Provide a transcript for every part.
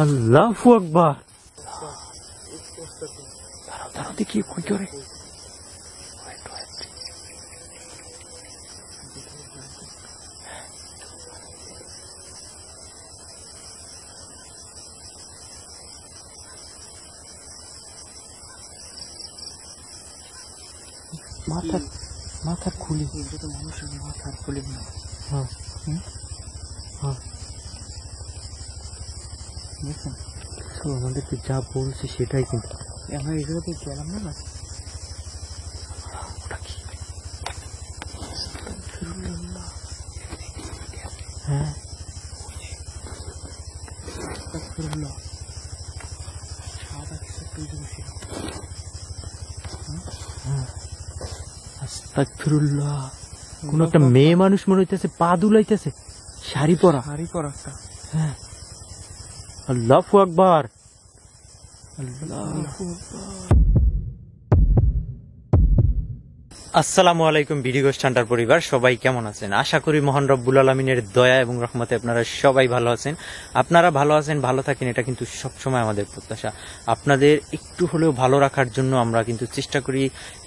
আল্লাহু আকবার। দাঁড়াও দাঁড়াও দেখি কই করে। মাথার খুলি মানুষের মাথার খুলি। হ্যাঁ হ্যাঁ দেখুন আমাদেরকে যা বলছে সেটাই, কিন্তু আমরা এগুলোতে গেলাম না। হ্যাঁ আস্তাগফিরুল্লাহ। কোন একটা মেয়ে মানুষ মনে হইতেছে, পা দুলাইতেছে, শাড়ি পরা একটা। হ্যাঁ আল্লাহু আকবার, আল্লাহু আকবার। আসসালামু আলাইকুম ভিডিও স্ট্যান্ডার পরিবার, সবাই কেমন আছেন? আশা করি মহান রব্বুল আলামিনের দয়া এবং রহমতে আপনারা সবাই ভালো আছেন। আপনারা ভালো আছেন, ভালো থাকেন, এটা কিন্তু সবসময় আমাদের প্রত্যাশা। আপনাদের একটু হলেও ভালো রাখার জন্য আমরা কিন্তু চেষ্টা করি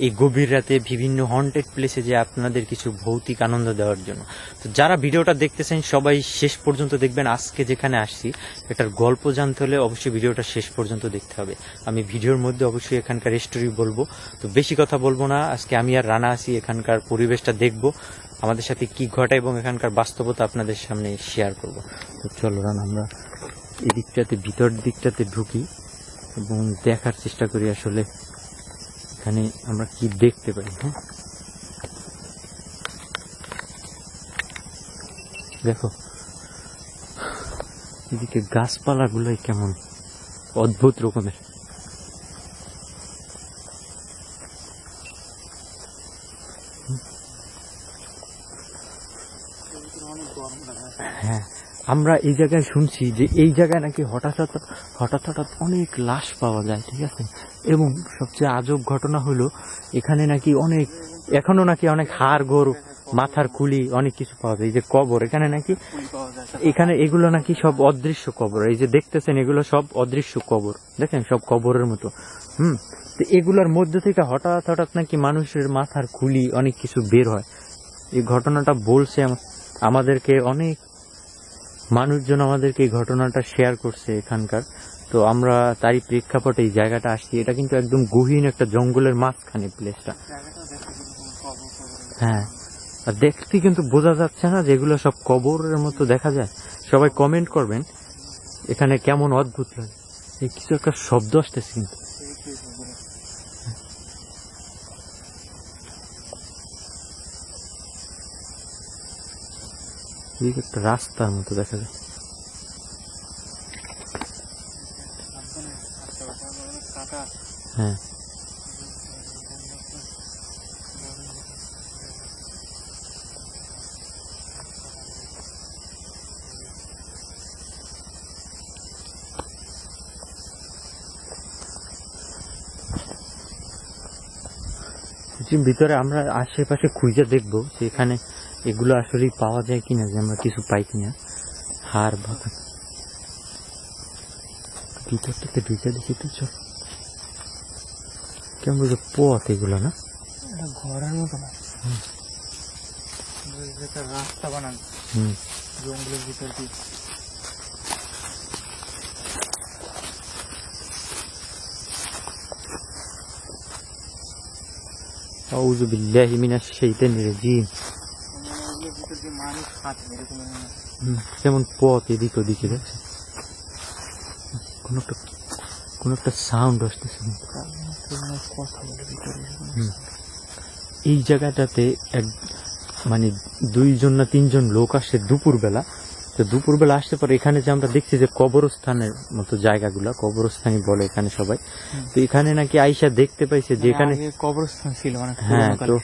এই গভীর রাতে বিভিন্ন হন্টেড প্লেসে যে আপনাদের কিছু ভৌতিক আনন্দ দেওয়ার জন্য। তো যারা ভিডিওটা দেখতেছেন সবাই শেষ পর্যন্ত দেখবেন। আজকে যেখানে আসছি এটার গল্প জানতে হলে অবশ্যই ভিডিওটা শেষ পর্যন্ত দেখতে হবে। আমি ভিডিওর মধ্যে অবশ্যই এখানকার স্টোরি বলবো, তো বেশি কথা বলবো না। আজকে আমি আর রানা আছি, এখানকার পরিবেশটা দেখবো, আমাদের সাথে কি ঘটে এবং এখানকার বাস্তবতা আপনাদের সামনে শেয়ার করব। তো চলো রানা, আমরা এই দিকটাতে, ভিতর দিকটাতে ঢুকি এবং দেখার চেষ্টা করি আসলে এখানে আমরা কি দেখতে পাই। হ্যাঁ দেখো এদিকে গাছপালা গুলোই কেমন অদ্ভুত রকমের। হ্যাঁ আমরা এই জায়গায় শুনছি যে এই জায়গায় নাকি হঠাৎ হঠাৎ অনেক লাশ পাওয়া যায়, ঠিক আছে। এবং সবচেয়ে আজব ঘটনা হলো এখানে নাকি অনেক, এখনো নাকি অনেক হাড় গোড়, মাথার খুলি, অনেক কিছু পাওয়া যায়। এই যে কবর, এখানে নাকি, এখানে এগুলো নাকি সব অদৃশ্য কবর। এই যে দেখতেছেন এগুলো সব অদৃশ্য কবর, দেখেন সব কবরের মতো। তো এগুলোর মধ্যে থেকে হঠাৎ নাকি মানুষের মাথার খুলি, অনেক কিছু বের হয়। এই ঘটনাটা বলছে আমাদেরকে, অনেক মানুষজন আমাদেরকে এই ঘটনাটা শেয়ার করছে এখানকার। তো আমরা তারই প্রেক্ষাপটে এই জায়গাটা আসছি। এটা কিন্তু একদম গহীন একটা জঙ্গলের মাঝখানে প্লেসটা। হ্যাঁ আর দেখতে কিন্তু বোঝা যাচ্ছে না যেগুলো সব কবরের মতো দেখা যায়। সবাই কমেন্ট করবেন এখানে কেমন অদ্ভুত লাগে। এই কিছু একটা শব্দ আসতেছে কিন্তু। একটা রাস্তার মতো দেখা যায়। হ্যাঁ ভিতরে আমরা আশেপাশে খুঁজে দেখবো যে এখানে এগুলো আসলে পাওয়া যায় কিনা, যে আমরা কিছু পাই কিনা। হাড় বাঁধা ভিতরটাতে ঢুকে দেখি তো। চল কেমন বুঝে পথ এগুলো, না ঘরের মতো না, রাস্তা বানানো জঙ্গলের ভিতর দিয়ে। আউযু বিল্লাহি মিনাশ শাইতানির রাজিম। কেমন পথ এদিক ওদিকে, দেখছে কোন একটা সাউন্ড আসতেছে। এই জায়গাটাতে মানে 2 না 3 লোক আসে দুপুরবেলা। তো দুপুরবেলা আসতে পারে এখানে যে আমরা দেখছি যে কবরস্থানের মতো জায়গাগুলা, কবরস্থানই বলে এখানে সবাই। তো এখানে নাকি আইসা দেখতে পাইছে যে এখানে কবরস্থান ছিল। হ্যাঁ তো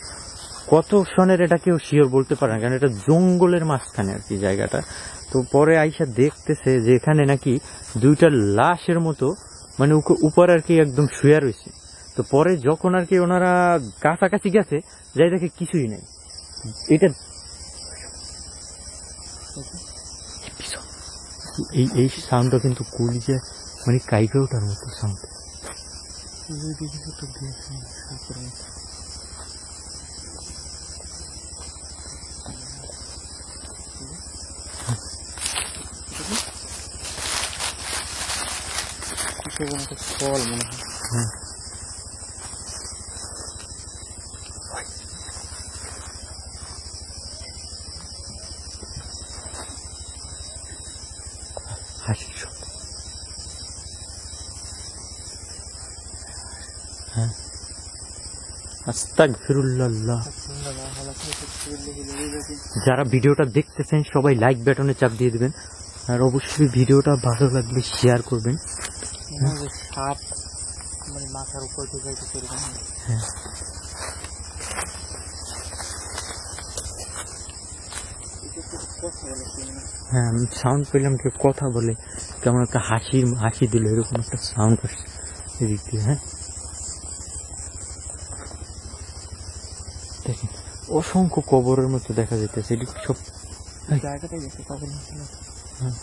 কত সনের এটা কেউ শিওর বলতে পারে না, কারণ এটা জঙ্গলের মাঝখানে আর কি জায়গাটা। তো পরে আইসা দেখতেছে যে এখানে নাকি 2টা লাশের মতো, মানে উপর আর কি একদম শুয়ে রয়েছে। তো পরে যখন আর কি ওনারা কাছাকাছি গেছে, যাই দেখে কিছুই নাই। এটা এই সাউন্ডটা কিন্তু কলিজা মানে কাইপে ওঠার মতো সাউন্ড। ফল মনে হয়। হ্যাঁ হাসির শব্দ। হ্যাঁ আস্তাগফিরুল্লাহ। যারা ভিডিওটা দেখতেছেন সবাই লাইক বাটনে চাপ দিয়ে দিবেন, আর অবশ্যই ভিডিওটা ভালো লাগলে শেয়ার করবেন। সাপ মানে মাথার উপর দিয়ে যাইতেছে এরকম। হ্যাঁ হ্যাঁ আমি সাউন্ড পেলাম, কেউ কথা বলে, কেমন একটা হাসি দিল, এরকম একটা সাউন্ড আসছে এদিক দিয়ে। হ্যাঁ দেখেন অসংখ্য কবরের মতো দেখা যাইতেছে এদিক সব জায়গাটাই দেখতে পাবেন। হ্যাঁ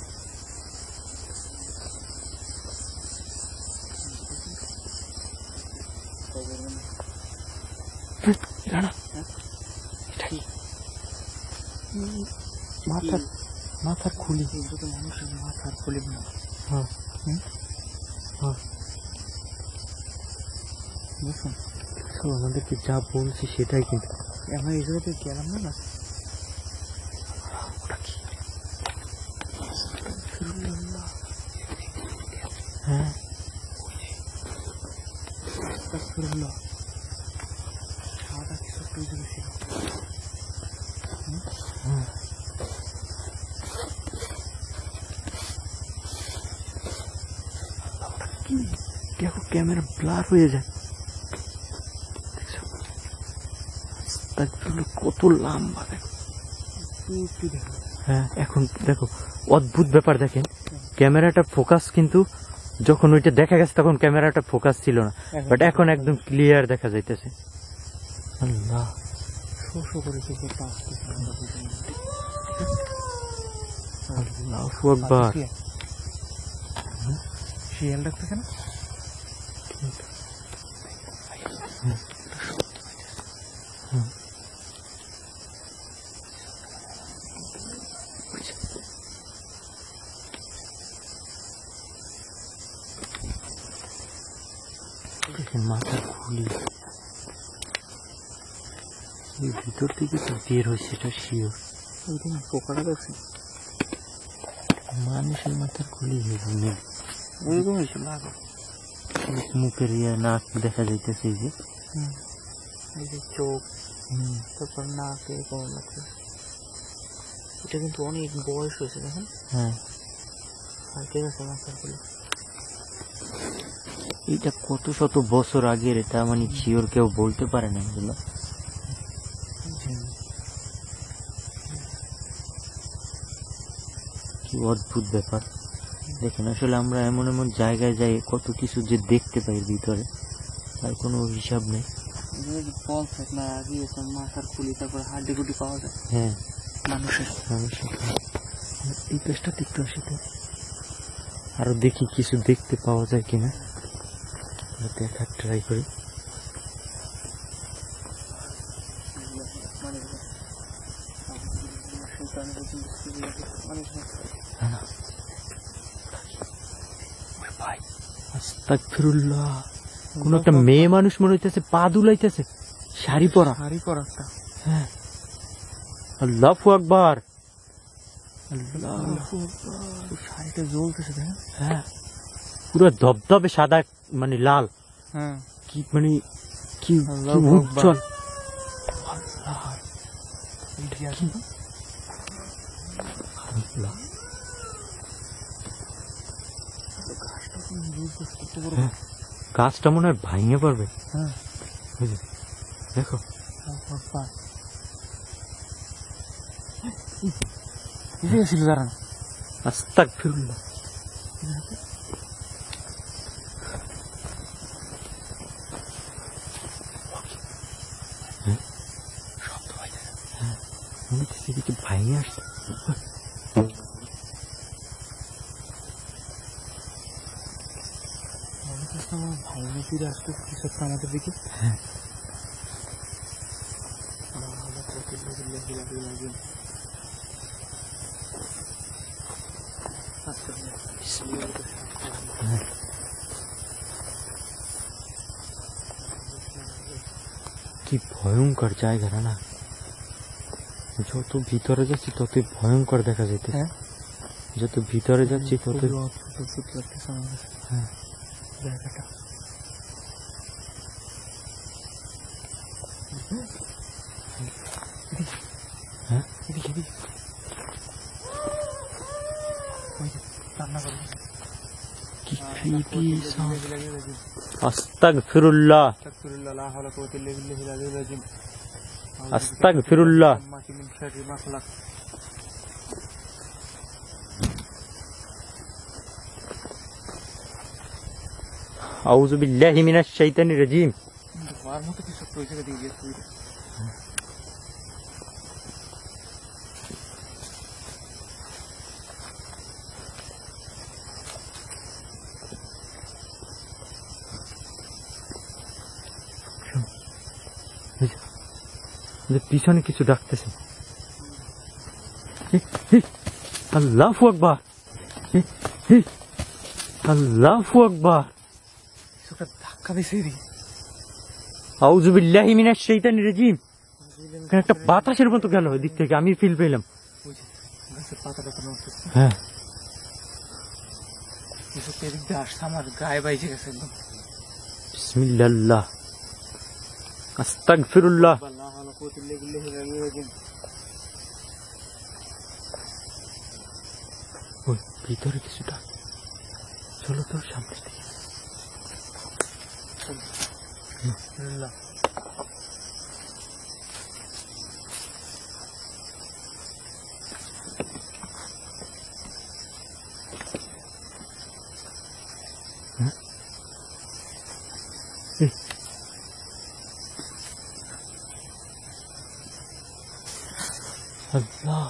মাথার খুলি, মানুষের মাথার খুলি না। হ্যাঁ হ্যাঁ বুঝুন আমাদেরকে যা বলছি সেটাই, কিন্তু আমরা এই জায়গাতে গেলাম না। ওটা কি? হ্যাঁ সাদা কিছু একটা ছিল। দেখো ক্যামেরা ব্লার হয়ে যায়, কত লম্বা দেখো। হ্যাঁ এখন দেখো অদ্ভুত ব্যাপার, দেখেন ক্যামেরাটা ফোকাস, কিন্তু যখন ওইটা দেখা গেছে তখন ক্যামেরাটা ফোকাস ছিল না, বাট এখন একদম ক্লিয়ার দেখা যাইতেছে। আল্লাহ আল্লাহু আকবার। শিয়াল ডাকতেছে না? মাথার খুলি ভিতর থেকে তো বের হয়েছে, এটা শিওর। পোকাটা দেখছে মানুষের মাথার খুলি ওইরকম হয়েছিল আগে। মুখের নাক দেখা যাইতেছে, এই যে এই যে চোখ, তারপর নাক এরকম লাগছে। এটা কিন্তু অনেক বয়স হয়েছে দেখেন। হ্যাঁ ঠিক আছে মাথার খুলি। এটা কত শত বছর আগের, এটা মানে শিওর কেউ বলতে পারে না এগুলো। কি অদ্ভুত ব্যাপার দেখেন। আসলে আমরা এমন এমন জায়গায় যাই, কত কিছু যে দেখতে পাই ভিতরে, তার কোনো হিসাব নেই। মাথার খুলি, তারপর হাড্ডি গুড্ডি পাওয়া যায়। হ্যাঁ মানুষের এই পেশটা দেখতে আসি, আরো দেখি কিছু দেখতে পাওয়া যায় কিনা, দেখার ট্রাই করি। আস্তাগফিরুল্লাহ। কোন একটা মেয়ে মানুষ মনে হইতেছে, পা দুলাইতেছে, শাড়ি পরা। হ্যাঁ আল্লাহু আকবার। শাড়িটা জ্বলতেছে দেখেন। হ্যাঁ পুরো ধবধবে সাদা, মানে লাল। হ্যাঁ কি মানে কি উজ্জ্বল। গাছটা মনে হয় ভাঙে পড়বে। হ্যাঁ দেখো দাঁড়ান। আস্তাগফিরুল্লাহ। ভাঙে আসছে। আমার ভাই ফিরে আসতে কিছু একটা আমাদের দিকে। কি ভয়ঙ্কর জায়গাটা না, যত ভিতরে যাচ্ছি ততই ভয়ঙ্কর দেখা যেতে। হ্যাঁ, যত ভিতরে যাচ্ছি ততই অদ্ভুত লাগতেছে আমাদের হ্যাঁ জায়গাটা। হ্যাঁ এদিকে এদিকে রান্না করবো। কি creepy sound। আস্তাগফিরুল্লাহ আস্তাগফিরুল্লাহ। আউযু বিল্লাহি মিনাশ শাইতানির রাজিম। আর মতো কিছু একটা ওই জায়গা দিয়ে গেছে। পিছনে কিছু ডাকতেছে। আল্লাহু আকবার, আল্লাহু আকবার। কিছু একটা ধাক্কা দিছে এদিকে। আউযু বিল্লাহি মিনাশ শাইতানির রাজিম। এখানে একটা বাতাসের মতো গেল ওই দিক থেকে, আমি ফিল পেলাম। গাছের পাতাটা তো নড়তেছে। হ্যাঁ কিছু একটা এদিক দিয়ে আসছে, আমার গায়ে বাইজে গেছে একদম। বিসমিল্লাহ আস্তাগফিরুল্লাহ। ওই ভিতরে কিছু ডাক, চলো তো সামনে দিকে। আল্লাহ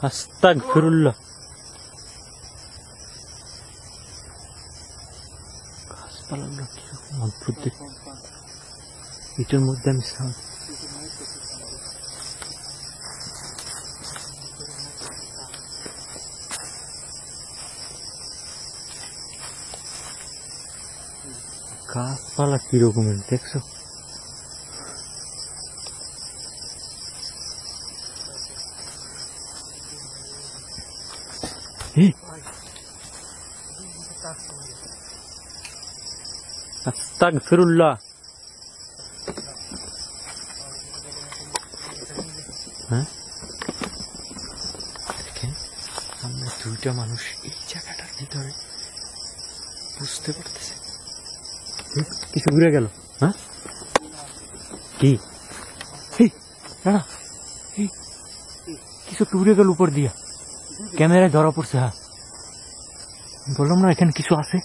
আস্তাগফিরুল্লাহ। গাছপালাগুলো কিরকম অদ্ভুত দেখতে। এটার মধ্যে আমি গাছপালা কিরকমের দেখছো? আস্তাগফিরুল্লাহ। হ্যাঁ দেখেন, আমরা দুইটা মানুষ এই জায়গাটার ভিতরে, বুঝতে পারতেছে কিছু ঘুরে গেল। হ্যাঁ কি না না, কিছু একটু উড়ে গেল উপর দিয়া, ক্যামেরায় ধরা পড়ছে। হ্যাঁ বললাম না এখানে কিছু আছে।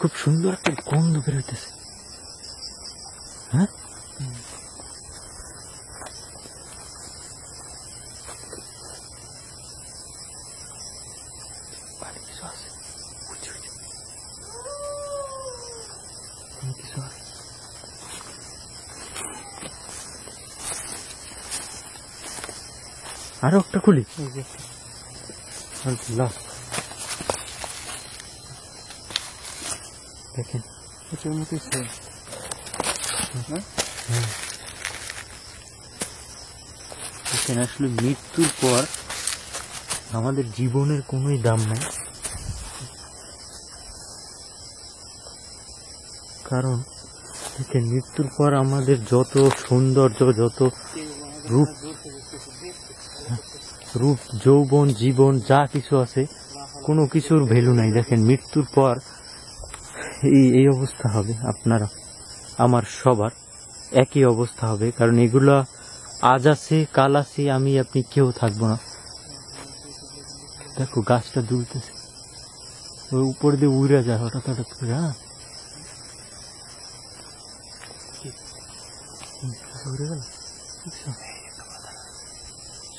খুব সুন্দর একটা গন্ধ বের হইতেছে। হ্যাঁ কিছু আছে, কিছু আছে। আরো একটা খুলি। আল্লাহ দেখেন, এটার মতো দেখেন, আসলে মৃত্যুর পর আমাদের জীবনের কোনোই দাম নাই। কারণ দেখেন, মৃত্যুর পর আমাদের যত সৌন্দর্য, যত রূপ যৌবন জীবন যা কিছু আছে, কোনো কিছুর ভ্যালু নাই। দেখেন, মৃত্যুর পর এই অবস্থা হবে। আপনারা আমার সবার একই অবস্থা হবে, কারণ এগুলা আজ আছে কাল আছে, আমি আপনি কেউ থাকবো না। দেখো গাছটা দুলতেছে, ওই উপর দিয়ে উড়ে যায় হঠাৎ হঠাৎ করে। হ্যাঁ উড়ে গেল।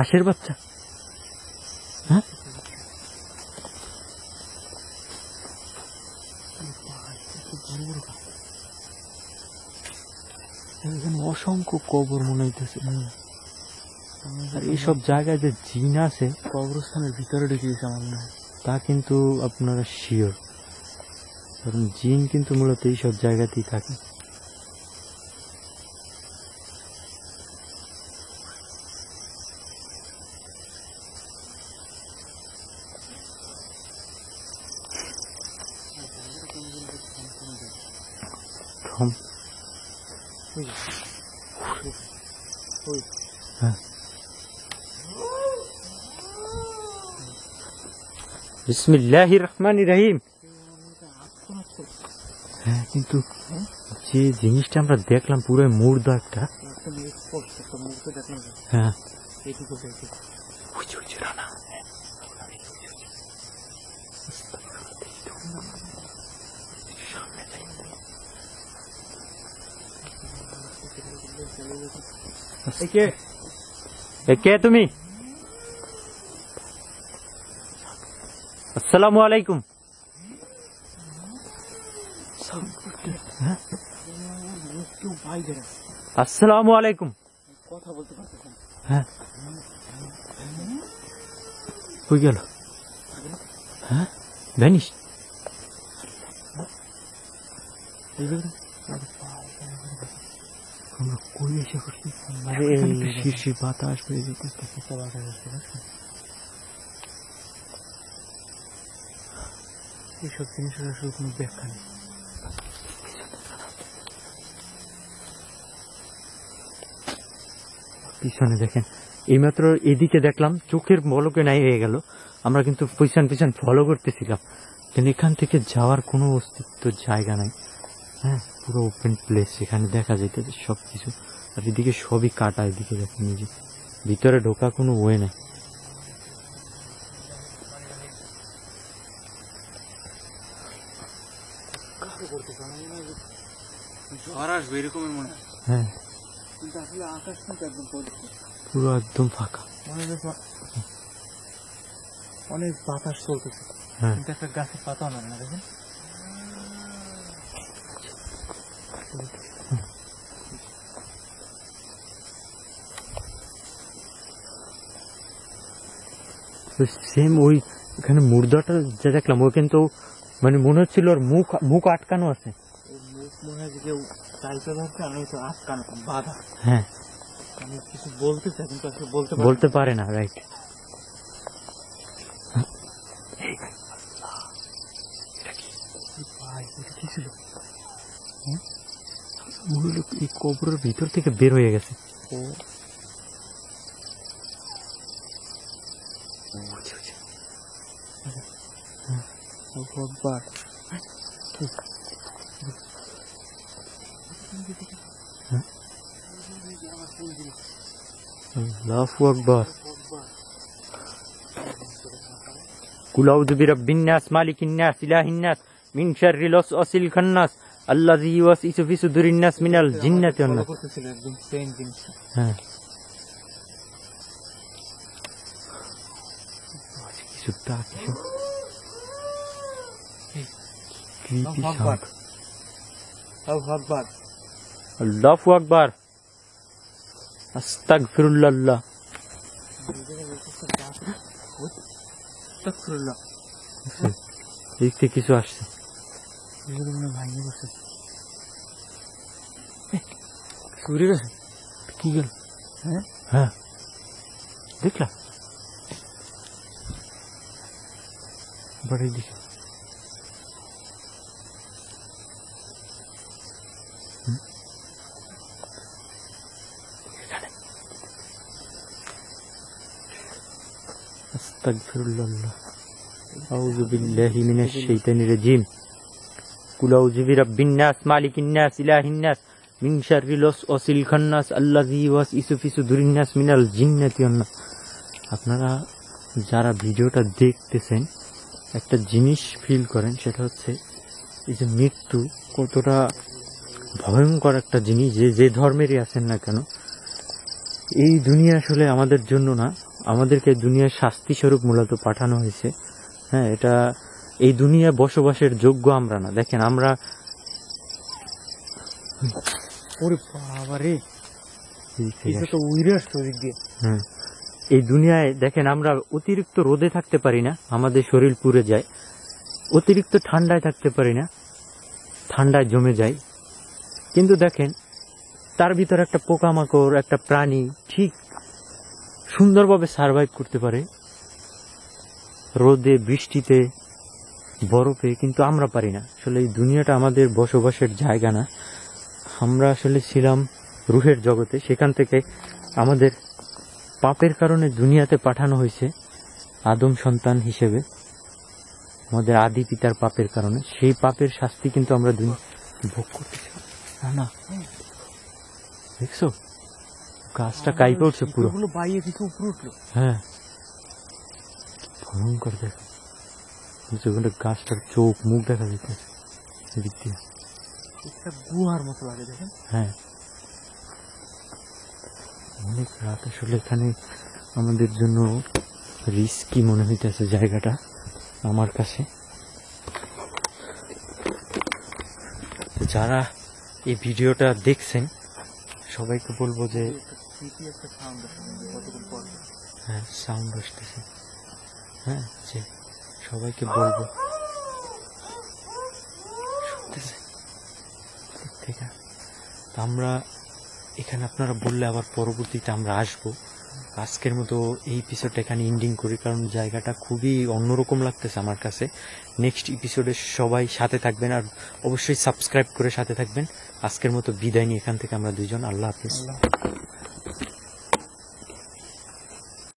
হাঁসের বাচ্চা? হ্যাঁ, এখানে অসংখ্য কবর মনে হইতেছে। আর এইসব জায়গায় যে জিন আছে কবরস্থানের ভিতরে ঢুকে গেছে আমার মনে হয়। তা কিন্তু আপনারা শিওর, কারণ জিন কিন্তু মূলত এইসব জায়গাতেই থাকে। থম। হ্যাঁ, বিসমিল্লাহির রহমানির রহিম। হ্যাঁ, কিন্তু যে জিনিসটা আমরা দেখলাম পুরো মুর্দা একটা। হ্যাঁ, রানা। কে তুমি? আসসালামু আলাইকুম। আসসালামু আলাইকুম। কথা বলতে পারতেছে না। হ্যাঁ, কই গেল? হ্যাঁ, ভ্যানিশ। আমরা কই এসে করছি? শিরশির বাতাস হয়ে যেতেছে। এইসব জিনিসের আসলে কোনো ব্যাখ্যা নেই। পিছনে দেখেন, এইমাত্র এদিকে দেখলাম, চোখের বলকে নাই হয়ে গেল। আমরা কিন্তু পিছন পিছন ফলো করতেছিলাম, কিন্তু এখান থেকে যাওয়ার কোনো অস্তিত্ব জায়গা নাই। হ্যাঁ, পুরো ওপেন প্লেস, এখানে দেখা যাইতেছে সবকিছু। আর এদিকে সবই কাটা, এদিকে দেখেন, এই যে ভিতরে ঢোকা কোনো ওয়ে নাই। ঝড় আসবে এরকমই মনে হয়, হ্যাঁ, কিন্তু আসলে আকাশ কিন্তু একদম পরিষ্কার, পুরো একদম ফাঁকা। অনেক বাতাস চলতেছে, হ্যাঁ, কিন্তু একটা গাছের পাতাও নামে না। দেখেন, সেম ওই এখানে মুর্দাটা যে দেখলাম, ও কিন্তু মানে মনে হচ্ছিল ওর মুখ মুখ আটকানো আছে। ওর মুখ মনে হয় যে কেউ চাইতে ধরছে, আমি তো আটকানো বাধা। হ্যাঁ, আমি কিছু বলতে চাই কিন্তু আসলে বলতে পারে না, রাইট। ভাই, এটা কি ছিল? মনে হলো এই কবরের ভিতর থেকে বের হয়ে গেছে। ও ভগবান, আল্লাহু আকবার। কুল আউযু বিরাব্বিন নাস মালিকিন নাস ইলাহিন নাস মিন শাররিল ওয়াসওয়াসিল খান্নাস আল্লাযী ইউওয়াসওয়িসু ফি সুদুরিন নাস মিনাল জিন্নাতি ওয়ান নাস। একদম সেম জিনিসটা। হ্যাঁ, কিছু ডাক, কিছু creepy sound। ভগবান, আল্লাহু আকবার, আস্তাগফিরুল্লাহ। এদিক থেকে কিছু আসছে। ভাঙিয়ে বসে ঘুরে গেছে। কি গেল? হ্যাঁ, হ্যাঁ, দেখলাম বড় দিকে। আস্তাগফিরুল্লাহ, আউযু বিল্লাহি মিনাশ শাইতানির রাজিম। কুল আউযু বিরাব্বিন নাস মালিকিন নাস ইলাহিন নাস মিন শাররিল ওয়াসওয়াসিল খান্নাস আল্লাযী ইউওয়াসওয়িসু ফি সুদুরিন নাস মিনাল জিন্নাতি ওয়ান নাস। আপনারা যারা ভিডিওটা দেখতেছেন, একটা জিনিস ফিল করেন, সেটা হচ্ছে এই যে মৃত্যু কতটা ভয়ঙ্কর একটা জিনিস। যে ধর্মেরই আছেন না কেন, এই দুনিয়া আসলে আমাদের জন্য না, আমাদেরকে দুনিয়ার শাস্তি স্বরূপ মূলত পাঠানো হয়েছে। হ্যাঁ, এটা এই দুনিয়া বসবাসের যোগ্য আমরা না। দেখেন আমরা ওরে বাবা রে, এটা তো উইরে আসতো ওদিক দিয়ে। হ্যাঁ, এই দুনিয়ায় দেখেন আমরা অতিরিক্ত রোদে থাকতে পারি না, আমাদের শরীর পুড়ে যায়। অতিরিক্ত ঠান্ডায় থাকতে পারি না, ঠান্ডায় জমে যায়। কিন্তু দেখেন তার ভিতর একটা পোকামাকড়, একটা প্রাণী ঠিক সুন্দরভাবে সার্ভাইভ করতে পারে রোদে, বৃষ্টিতে, বরফে, কিন্তু আমরা পারি না। আসলে এই দুনিয়াটা আমাদের বসবাসের জায়গা না। আমরা আসলে ছিলাম রুহের জগতে, সেখান থেকে আমাদের পাপের কারণে দুনিয়াতে পাঠানো হয়েছে আদম সন্তান হিসেবে, আমাদের আদি পিতার পাপের কারণে। সেই পাপের শাস্তি কিন্তু আমরা ভোগ করতেছি। না না, দেখছো গাছটা কাইপে উঠছে পুরো। ওগুলো বাইরে থেকে উপরে উঠলো। হ্যাঁ, ভয়ঙ্কর দেখো, ওখানে গাছটার চোখ মুখ দেখা যাইতেছে এদিক দিয়ে। একটা গুহার মতো লাগে দেখেন। হ্যাঁ, অনেক রাত। আসলে এখানে আমাদের জন্য রিস্কি মনে হইতেছে জায়গাটা আমার কাছে। যারা এই ভিডিওটা দেখছেন সবাইকে বলবো যে হ্যাঁ, সাউন্ড আসতেছে। হ্যাঁ, যে সবাইকে বলবো শুনতেছে থেকে আমরা এখানে, আপনারা বললে আবার পরবর্তীতে আমরা আসবো। আজকের মতো এই এপিসোডটা এখানে এন্ডিং করি, কারণ জায়গাটা খুবই অন্যরকম লাগতেছে আমার কাছে। নেক্সট এপিসোডে সবাই সাথে থাকবেন, আর অবশ্যই সাবস্ক্রাইব করে সাথে থাকবেন। আজকের মতো বিদায় নিয়ে এখান থেকে আমরা দুইজন। আল্লাহ হাফিজ।